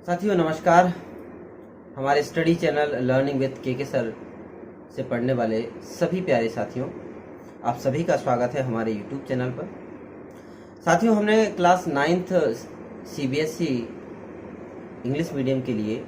साथियों नमस्कार। हमारे स्टडी चैनल लर्निंग विद के सर से पढ़ने वाले सभी प्यारे साथियों, आप सभी का स्वागत है हमारे यूट्यूब चैनल पर। साथियों, हमने class 9th CBSE English medium के लिए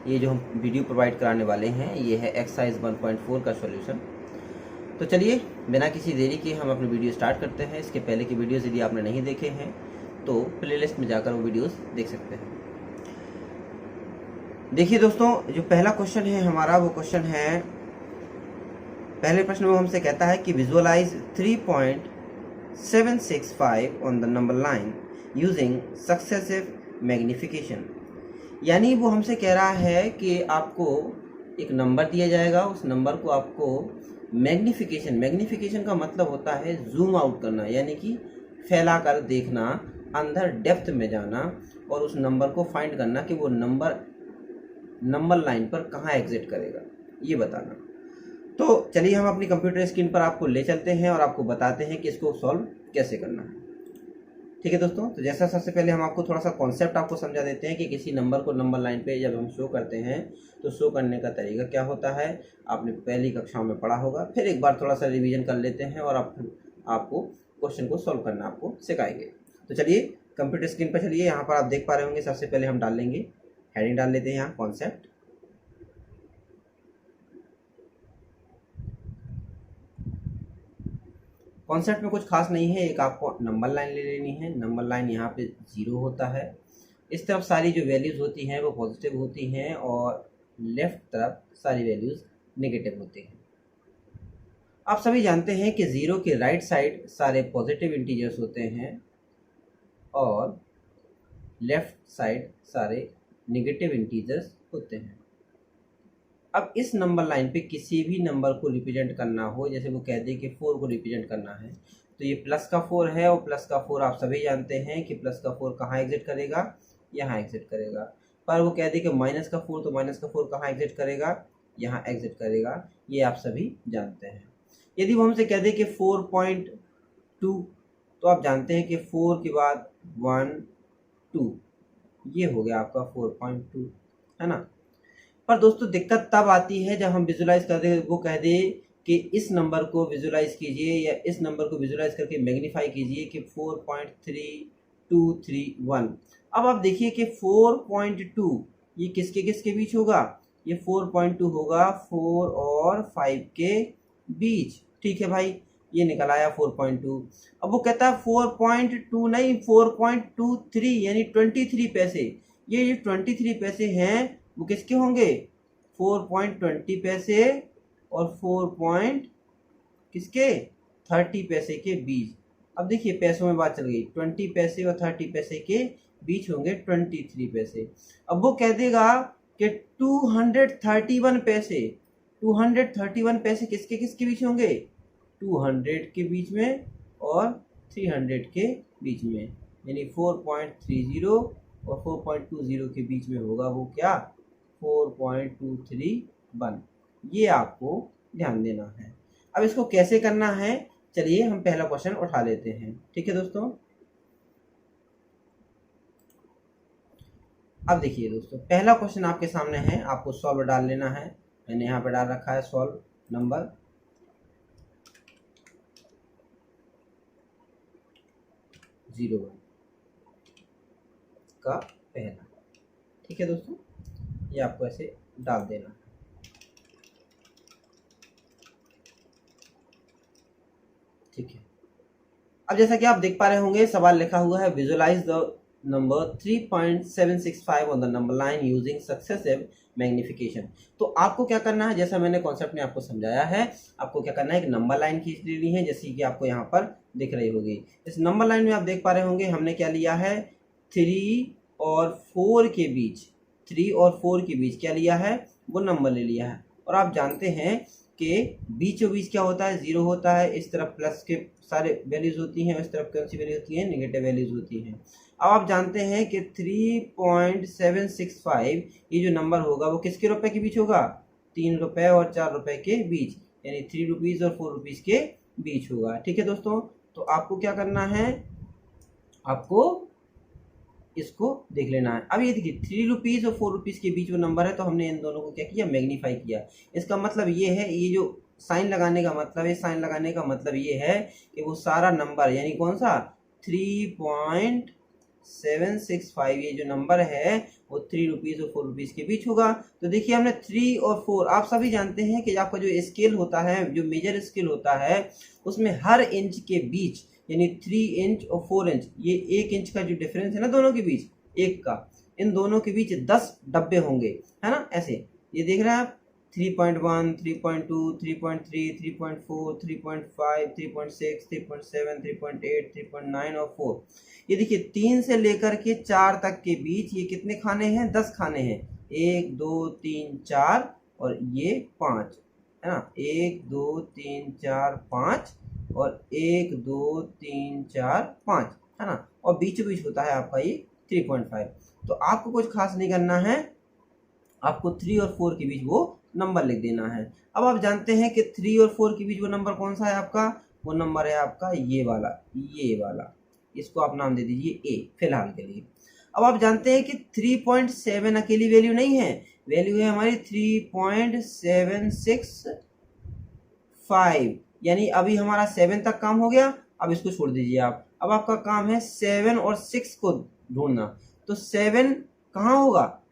ये जो हम वीडियो प्रोवाइड कराने वाले हैं, ये है एक्सरसाइज 1.4 का सॉल्यूशन। तो चलिए बिना किसी देरी के हम अपनी वीडियो स्टार्ट करते हैं। इसके पहले की वीडियोज़ यदि आपने नहीं देखे हैं तो प्लेलिस्ट में जाकर वो वीडियोज़ देख सकते हैं। देखिए दोस्तों, जो पहला क्वेश्चन है हमारा, वो क्वेश्चन है, पहले प्रश्न में हमसे कहता है कि visualise 3.765 on the number line using successive magnification. यानी वो हमसे कह रहा है कि आपको एक नंबर दिया जाएगा, उस नंबर को आपको मैग्निफिकेशन का मतलब होता है जूम आउट करना, यानी कि फैला कर देखना, अंदर डेप्थ में जाना और उस नंबर को फाइंड करना कि वो नंबर लाइन पर कहाँ एग्जिट करेगा, ये बताना। तो चलिए हम अपनी कंप्यूटर स्क्रीन पर आपको ले चलते हैं और आपको बताते हैं कि इसको सॉल्व कैसे करना है। ठीक है दोस्तों, तो जैसा सबसे पहले हम आपको थोड़ा सा कॉन्सेप्ट आपको समझा देते हैं कि किसी नंबर को नंबर लाइन पे जब हम शो करते हैं तो शो करने का तरीका क्या होता है। आपने पहली कक्षाओं में पढ़ा होगा, फिर एक बार थोड़ा सा रिवीजन कर लेते हैं और आपको क्वेश्चन को सॉल्व करना आपको सिखाएंगे। तो चलिए कंप्यूटर स्क्रीन पर चलिए, यहाँ पर आप देख पा रहे होंगे। सबसे पहले हम डाल लेंगे, हेडिंग डाल लेते हैं यहाँ कॉन्सेप्ट। कॉन्सेप्ट में कुछ खास नहीं है, एक आपको नंबर लाइन ले लेनी है। नंबर लाइन यहाँ पे 0 होता है, इस तरफ सारी जो वैल्यूज़ होती हैं वो पॉजिटिव होती हैं और लेफ्ट तरफ सारी वैल्यूज़ नेगेटिव होती हैं। आप सभी जानते हैं कि 0 के राइट साइड सारे पॉजिटिव इंटीजर्स होते हैं और लेफ्ट साइड सारे नेगेटिव इंटीजर्स होते हैं। अब इस नंबर लाइन पे किसी भी नंबर को रिप्रेजेंट करना हो, जैसे वो कह दे कि 4 को रिप्रेजेंट करना है, तो ये प्लस का 4 है और प्लस का 4 आप सभी जानते हैं कि प्लस का 4 कहाँ एग्जिट करेगा, यहाँ एग्जिट करेगा। पर वो कह दे कि माइनस का 4, तो माइनस का 4 कहाँ एग्जिट करेगा, यहाँ एग्जिट करेगा। ये आप सभी जानते हैं। यदि वो हमसे कह दे कि 4.2, तो आप जानते हैं कि 4 के बाद 1 2, ये हो गया आपका 4.2, है ना। पर दोस्तों दिक्कत तब आती है जब हम विजुलाइज कर दे, वो कह दे कि इस नंबर को विजुलाइज कीजिए या इस नंबर को विजुलाइज करके मैग्नीफाई कीजिए कि 4.3231। अब आप देखिए कि 4.2 ये किसके किसके बीच होगा, ये 4.2 होगा 4 और 5 के बीच। ठीक है भाई, ये निकल आया 4.2। अब वो कहता है 4.2 नहीं, 4.23 यानी 23 पैसे। ये जो 23 पैसे हैं वो किसके होंगे, 4.20 पैसे और 4.30 पैसे के बीच। अब देखिए पैसों में बात चल गई, 20 पैसे और 30 पैसे के बीच होंगे 23 पैसे। अब वो कह देगा कि 231 पैसे, 231 पैसे किसके किसके बीच होंगे, 200 के बीच में और 300 के बीच में, यानी 4.30 और 4.20 के बीच में होगा वो क्या, 4.231। ये आपको ध्यान देना है। अब इसको कैसे करना है, चलिए हम पहला क्वेश्चन उठा लेते हैं। ठीक है दोस्तों, अब देखिए दोस्तों, पहला क्वेश्चन आपके सामने है, आपको सॉल्व डाल लेना है। मैंने यहाँ पे डाल रखा है सॉल्व नंबर 01 का पहला। ठीक है दोस्तों, ये आपको ऐसे डाल देना है। ठीक है, अब जैसा कि आप देख पा रहे होंगे सवाल लिखा हुआ है, visualise the number 3.765 on the number line using successive magnification. तो आपको क्या करना है, जैसा मैंने कॉन्सेप्ट में आपको समझाया है, आपको क्या करना है, एक नंबर लाइन खींच लेनी है, जैसे कि आपको यहाँ पर दिख रही होगी। इस नंबर लाइन में आप देख पा रहे होंगे हमने क्या लिया है, 3 और 4 के बीच, 3 और 4 के बीच क्या लिया है, वो नंबर ले लिया है। और आप जानते हैं कि बीचों बीच क्या होता है, 0 होता है। इस तरफ प्लस के सारे वैल्यूज होती हैं, इस तरफ कौन सी वैल्यू होती है, नेगेटिव वैल्यूज होती हैं। अब आप जानते हैं कि 3.765 ये जो नंबर होगा वो किसके रुपए के बीच होगा, 3 रुपए और 4 रुपए के बीच, यानी 3 रुपीज़ और 4 रुपीज़ के बीच होगा। ठीक है दोस्तों, तो आपको क्या करना है, आपको इसको देख लेना है। अब ये देखिए 3 रुपीज़ और 4 रुपीज़ के बीच वो नंबर है, तो हमने इन दोनों को क्या किया, मैग्नीफाई किया। इसका मतलब ये है, ये जो साइन लगाने का मतलब है, साइन लगाने का मतलब ये है कि वो सारा नंबर यानी कौन सा 3.765 ये जो नंबर है वो 3 रुपीज़ और 4 रुपीज़ के बीच होगा। तो देखिए हमने 3 और 4, आप सभी जानते हैं कि आपका जो स्केल होता है, जो मेजर स्केल होता है, उसमें हर इंच के बीच यानी 3 इंच और 4 इंच, ये 1 इंच का जो डिफरेंस है ना दोनों के बीच, एक का, इन दोनों के बीच 10 डब्बे होंगे, है ना। ऐसे ये देख रहे हैं आप, 3.1, 3.2, 3.3, 3.4, 3.5, 3.6, 3.7, 3.8, 3.9 और 4। ये देखिए 3 से लेकर के 4 तक के बीच ये कितने खाने हैं, 10 खाने हैं। 1 2 3 4 और ये 5, है ना। 1 2 3 4 5 और 1 2 3 4 5, है ना। और बीचों बीच होता है आपका ये 3.5। तो आपको कुछ खास नहीं करना है, आपको 3 और 4 के बीच वो नंबर लिख देना है। अब आप जानते हैं कि 3 और 4 के बीच वो नंबर कौन सा है आपका, वो नंबर है आपका ये वाला, ये वाला। इसको आप नाम दे दीजिए ए फिलहाल के लिए। अब आप जानते हैं कि 3.7 अकेली वैल्यू नहीं है, वैल्यू है हमारी 3.765, यानी अभी हमारा 7 तक काम हो गया। अब इसको छोड़ दीजिए आप, अब आपका काम है 7 और 6 को ढूंढना। तो 7 कहाँ होगा,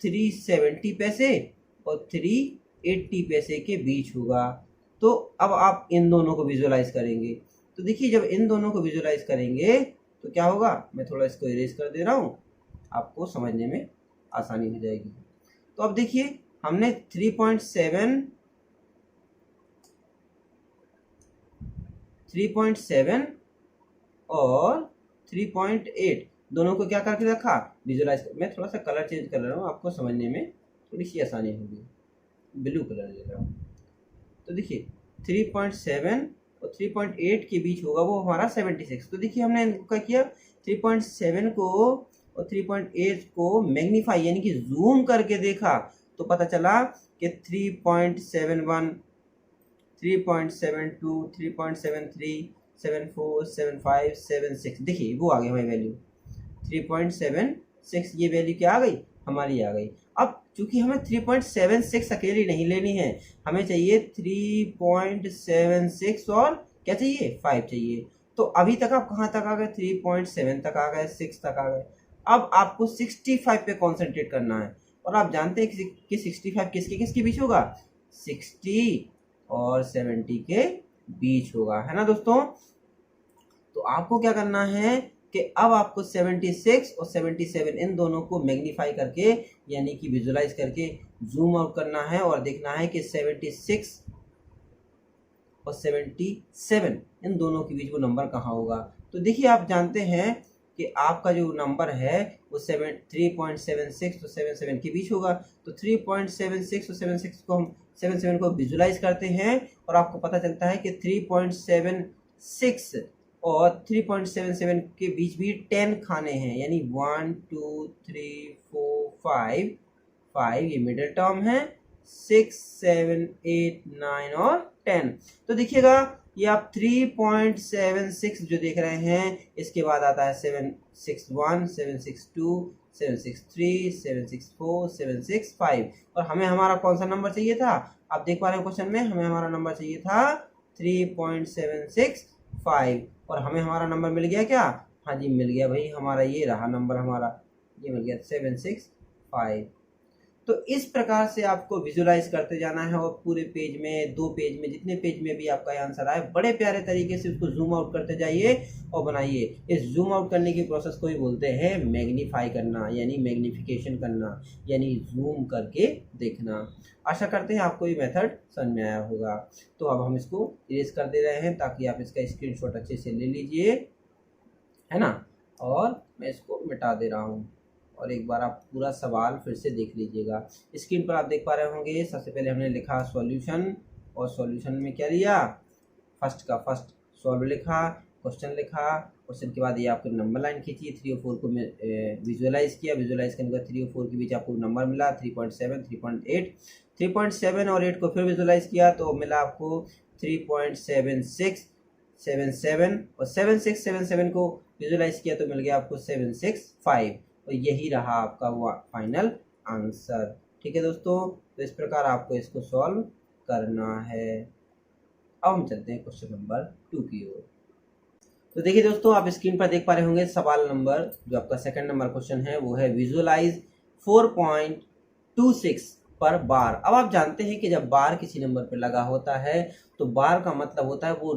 370 पैसे और 380 पैसे के बीच होगा। तो अब आप इन दोनों को विजुअलाइज करेंगे। तो देखिए जब इन दोनों को विजुअलाइज करेंगे तो क्या होगा, मैं थोड़ा इसको इरेज कर दे रहा हूँ, आपको समझने में आसानी हो जाएगी। तो अब देखिए हमने 3.7 और 3.8 दोनों को क्या करके रखा, विजुअलाइज कर। मैं थोड़ा सा कलर चेंज कर रहा हूँ, आपको समझने में थोड़ी सी आसानी होगी, ब्लू कलर ले रहा हूँ। तो देखिए 3.7 और 3.8 के बीच होगा वो हमारा 76। तो देखिए हमने क्या किया, 3.7 को और 3.8 को मैग्नीफाई यानी कि जूम करके देखा, तो पता चला कि 3.71, 3.72, 3.73, 74, 75, 76, देखिए वो आ गई हमारी वैल्यू 3.76। ये वैल्यू क्या आ गई, हमारी आ गई। अब चूंकि हमें 3.76 अकेली नहीं लेनी है, हमें चाहिए 3.76 और क्या चाहिए, 5 चाहिए। तो अभी तक आप कहाँ तक आ गए, 3.7 तक आ गए, 6 तक आ गए। अब आपको 65 पे कॉन्सेंट्रेट करना है, और आप जानते हैं कि 65 किसके किसके बीच होगा, 60 और 70 के बीच होगा, है ना दोस्तों। तो आपको क्या करना है कि अब आपको 76 और 77 इन दोनों को मैग्नीफाई करके यानी कि विजुअलाइज करके जूम आउट करना है और देखना है कि 76 और 77 इन दोनों के बीच वो नंबर कहाँ होगा। तो देखिए आप जानते हैं कि आपका जो नंबर है वो 3.76 और 77 के बीच होगा। तो 3.76 और 76 को हम 77 को विजुअलाइज करते हैं और आपको पता चलता है कि 3.76 और 3.77 के बीच भी 10 खाने हैं, यानी 1 2 3 4 5 ये मिडिल टर्म है, 6 7 8 9 और 10। तो देखिएगा ये आप 3.76 जो देख रहे हैं, इसके बाद आता है 761, 762, 763, 764, 765, और हमें हमारा कौन सा नंबर चाहिए था, आप देख पा रहे हो क्वेश्चन में, हमें हमारा नंबर चाहिए था 3.765 और हमें हमारा नंबर मिल गया क्या, हाँ जी मिल गया भाई, हमारा ये रहा नंबर, हमारा ये मिल गया 765। तो इस प्रकार से आपको विजुलाइज करते जाना है और पूरे पेज में, 2 पेज में, जितने पेज में भी आपका आंसर आए, बड़े प्यारे तरीके से उसको जूम आउट करते जाइए और बनाइए। इस जूम आउट करने की प्रोसेस को ही बोलते हैं मैग्नीफाई करना, यानी मैग्निफिकेशन करना, यानी जूम करके देखना। आशा करते हैं आपको ये मेथड समझ में आया होगा। तो अब हम इसको इरेज कर दे रहे हैं ताकि आप इसका स्क्रीनशॉट अच्छे से ले लीजिए, है ना, और मैं इसको मिटा दे रहा हूँ और एक बार आप पूरा सवाल फिर से देख लीजिएगा। स्क्रीन पर आप देख पा रहे होंगे, सबसे पहले हमने लिखा सॉल्यूशन, और सॉल्यूशन में क्या लिया, फर्स्ट का फर्स्ट सॉल्व लिखा, क्वेश्चन लिखा, क्वेश्चन के बाद ये आपको नंबर लाइन खींची, 3 और 4 को विजुअलाइज किया, विजुअलाइज करने के बाद 3 और 4 के बीच आपको नंबर मिला 3.7, 3.8, 3.7 और 8 को फिर विजुअलाइज किया तो मिला आपको 3.76, 77 और 76, 77 को विजुलाइज किया तो मिल गया आपको 765 और यही रहा आपका वो फाइनल आंसर। ठीक है दोस्तों, तो इस प्रकार आपको इसको सॉल्व करना है। अब हम चलते हैं क्वेश्चन नंबर 2 की ओर। तो देखिए दोस्तों, आप स्क्रीन पर देख पा रहे होंगे सवाल नंबर जो आपका सेकंड नंबर क्वेश्चन है वो है विजुलाइज 4.26 पर बार। अब आप जानते हैं कि जब बार किसी नंबर पर लगा होता है तो बार का मतलब होता है वो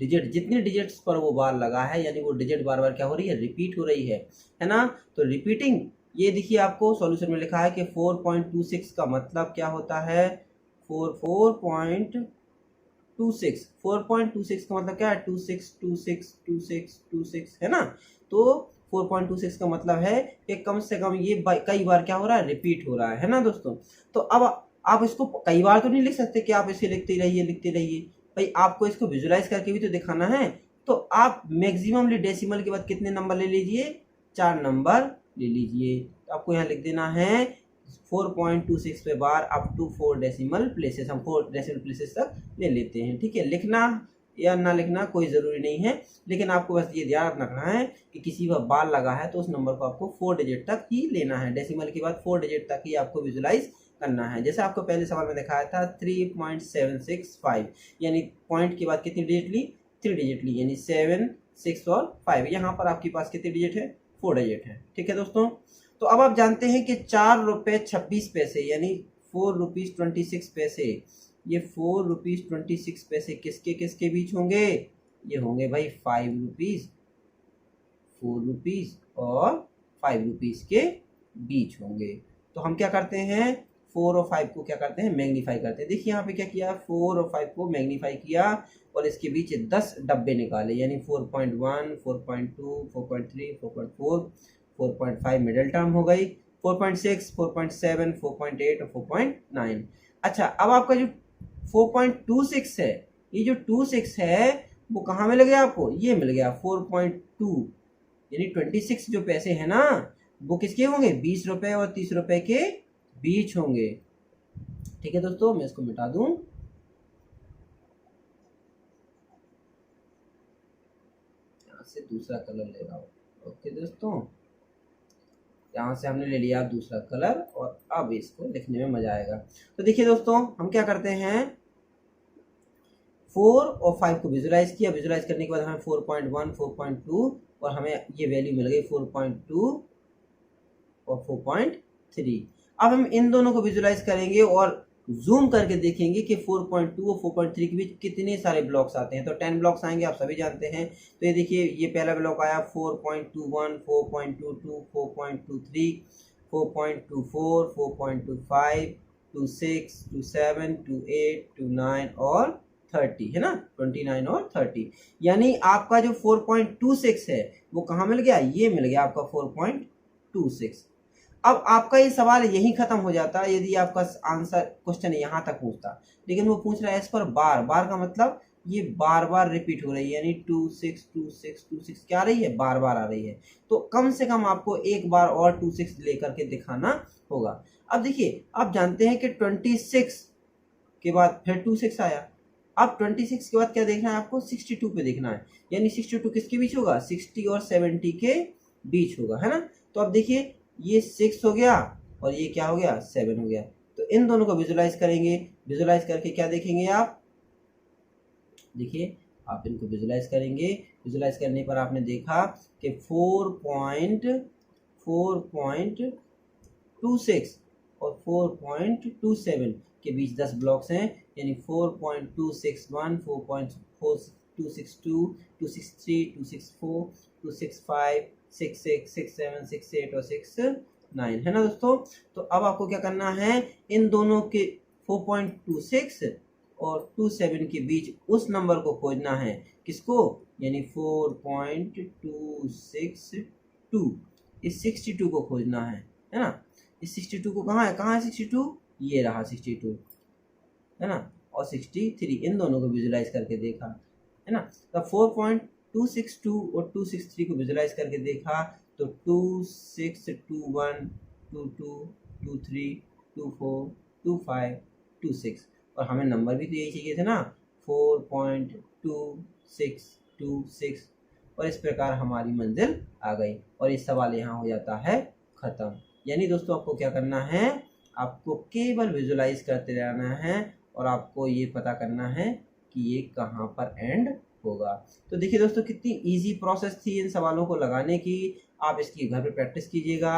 डिजिट, जितने डिजिट्स पर वो बार लगा है यानी वो डिजिट बार बार क्या हो रही है, रिपीट हो रही है ना। तो रिपीटिंग, ये देखिए आपको सॉल्यूशन में लिखा है कि 4.26 का मतलब क्या होता है, 4.26 का मतलब क्या है, 26 है ना। तो 4.26 का मतलब है कि कम से कम ये कई बार क्या हो रहा है, रिपीट हो रहा है ना दोस्तों। तो अब आप इसको कई बार तो नहीं लिख सकते कि आप इसे लिखते रहिए भाई, आपको इसको विजुलाइज करके भी तो दिखाना है। तो आप मैक्सिममली डेसिमल के बाद कितने नंबर ले लीजिए, 4 नंबर ले लीजिए। तो आपको यहाँ लिख देना है 4.26 पे बार अप टू 4 डेसिमल प्लेसेस, हम 4 डेसिमल प्लेसेस तक ले लेते हैं। ठीक है, लिखना या ना लिखना कोई ज़रूरी नहीं है, लेकिन आपको बस ये ध्यान रखना है कि किसी पर बार लगा है तो उस नंबर को आपको 4 डिजिट तक ही लेना है, डेसिमल के बाद 4 डिजिट तक ही आपको विजुलाइज करना है। जैसे आपको पहले सवाल में दिखाया था 3.765, यानी पॉइंट के बाद कितनी डिजिट ली, 3 डिजिट ली, यानी 7, 6 और 5। यहाँ पर आपके पास कितने डिजिट है, 4 डिजिट है। ठीक है दोस्तों, तो अब आप जानते हैं कि 4 रुपये 26 पैसे यानी 4 रुपीज़ 26 पैसे, ये 4 रुपीज़ 26 पैसे किसके किसके बीच होंगे, ये होंगे भाई 5 रुपीज़, 4 रुपीज़ और 5 रुपीज़ के बीच होंगे। तो हम क्या करते हैं, 4 और 5 को क्या करते हैं, मैग्नीफाई करते हैं। देखिए यहाँ पे क्या किया, 4 और 5 को मैग्नीफाई किया और इसके बीच 10 डब्बे निकाले, यानी 4.1, 4.2, 4.3, 4.4, 4.5 मिडिल टर्म हो गई, 4.6, 4.7, 4.8 और 4.9। अच्छा, अब आपका जो 4.26 है, ये जो 26 है वो कहाँ मिल गया आपको, ये मिल गया 4.2, यानी 26 जो पैसे हैं ना वो किसके होंगे, 20 रुपए और 30 रुपए के बीच होंगे। ठीक है दोस्तों, मैं इसको मिटा दूं, यहाँ से दूसरा कलर ले रहा हूं। ओके दोस्तों, यहाँ से हमने ले लिया दूसरा कलर और अब इसको लिखने में मजा आएगा। तो देखिए दोस्तों, हम क्या करते हैं, 4 और 5 को विजुलाइज किया, विजुलाइज करने के बाद हमें 4.1, 4.2 और हमें ये वैल्यू मिल गई 4.2 और 4.3। अब हम इन दोनों को विजुलाइज करेंगे और जूम करके देखेंगे कि 4.2 और 4.3 के बीच कितने सारे ब्लॉक्स आते हैं। तो 10 ब्लॉक्स आएंगे, आप सभी जानते हैं। तो ये देखिए, ये पहला ब्लॉक आया 4.21, 4.22, 4.23, 4.24, 4.25, 26, 27, 28, 29 और 30 है ना, 29 और 30। यानी आपका जो 4.26 है वो कहाँ मिल गया, ये मिल गया आपका 4.26। अब आपका ये सवाल यहीं खत्म हो जाता यदि आपका आंसर क्वेश्चन यहाँ तक पूछता, लेकिन वो पूछ रहा है इस पर बार बार का मतलब ये बार बार रिपीट हो रही है, यानी 26, 26, 26 क्या आ रही है, बार बार आ रही है। तो कम से कम आपको एक बार और 26 लेकर के दिखाना होगा। अब देखिए, आप जानते हैं कि 26 के बाद फिर 26 आया, अब 26 के बाद क्या देखना है आपको, 62 पे देखना है, यानी 62 किसके बीच होगा, 60 और 70 के बीच होगा, है ना। तो अब देखिए, ये 6 हो गया और ये क्या हो गया, 7 हो गया। तो इन दोनों को विजुलाइज करेंगे, विजुलाइज करके क्या देखेंगे आप, देखिए आप इनको विजुलाइज करेंगे, विजुलाइज करने पर आपने देखा कि 4.26 और 4.27 के बीच 10 ब्लॉक्स हैं, यानी 4.261, 4.262, 263, 264, 265, 66, 67, 68 और 69 है ना दोस्तों। तो अब आपको क्या करना है, इन दोनों के 4.26 और 27 के बीच उस नंबर को खोजना है, किसको, यानी 4.262, इस 62 को खोजना है ना। इस 62 को कहाँ है 62, ये रहा 62 है ना, और 63, इन दोनों को विजुलाइज करके देखा है ना। तो 4.262 और 263 को विजुलाइज करके देखा तो 2621, 22, 23, 24, 25, 26 और हमें नंबर भी तो यही चाहिए थे ना, 4.2626 और इस प्रकार हमारी मंजिल आ गई और ये सवाल यहाँ हो जाता है ख़त्म। यानी दोस्तों आपको क्या करना है, आपको केवल विजुलाइज करते रहना है और आपको ये पता करना है कि ये कहाँ पर एंड होगा। तो देखिए दोस्तों कितनी इजी प्रोसेस थी इन सवालों को लगाने की। आप इसकी घर पे प्रैक्टिस कीजिएगा।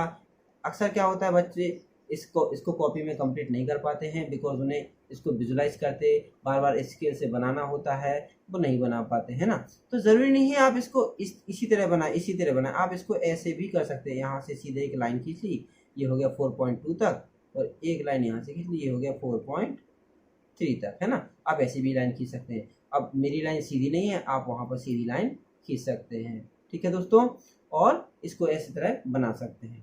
अक्सर क्या होता है बच्चे इसको कॉपी में कंप्लीट नहीं कर पाते हैं बिकॉज उन्हें इसको विजुलाइज करते बार बार स्केल से बनाना होता है, वो नहीं बना पाते हैं ना। तो ज़रूरी नहीं है आप इसको इसी तरह बनाए, आप इसको ऐसे भी कर सकते हैं। यहाँ से सीधे एक लाइन खींच ली, ये हो गया 4.2 तक, और एक लाइन यहाँ से खींच ली, ये हो गया 4.3 तक, है ना। आप ऐसे भी लाइन खींच सकते हैं। अब मेरी लाइन सीधी नहीं है, आप वहाँ पर सीधी लाइन खींच सकते हैं, ठीक है दोस्तों। और इसको ऐसी तरह बना सकते हैं।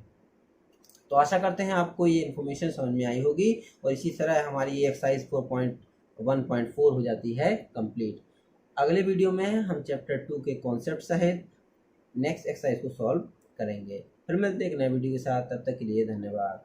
तो आशा करते हैं आपको ये इन्फॉर्मेशन समझ में आई होगी और इसी तरह हमारी ये एक्सरसाइज 4.1.4 हो जाती है कंप्लीट। अगले वीडियो में हम चैप्टर 2 के कॉन्सेप्ट सहित नेक्स्ट एक्सरसाइज को सॉल्व करेंगे। फिर मिलते हैं एक नए वीडियो के साथ, तब तक के लिए धन्यवाद।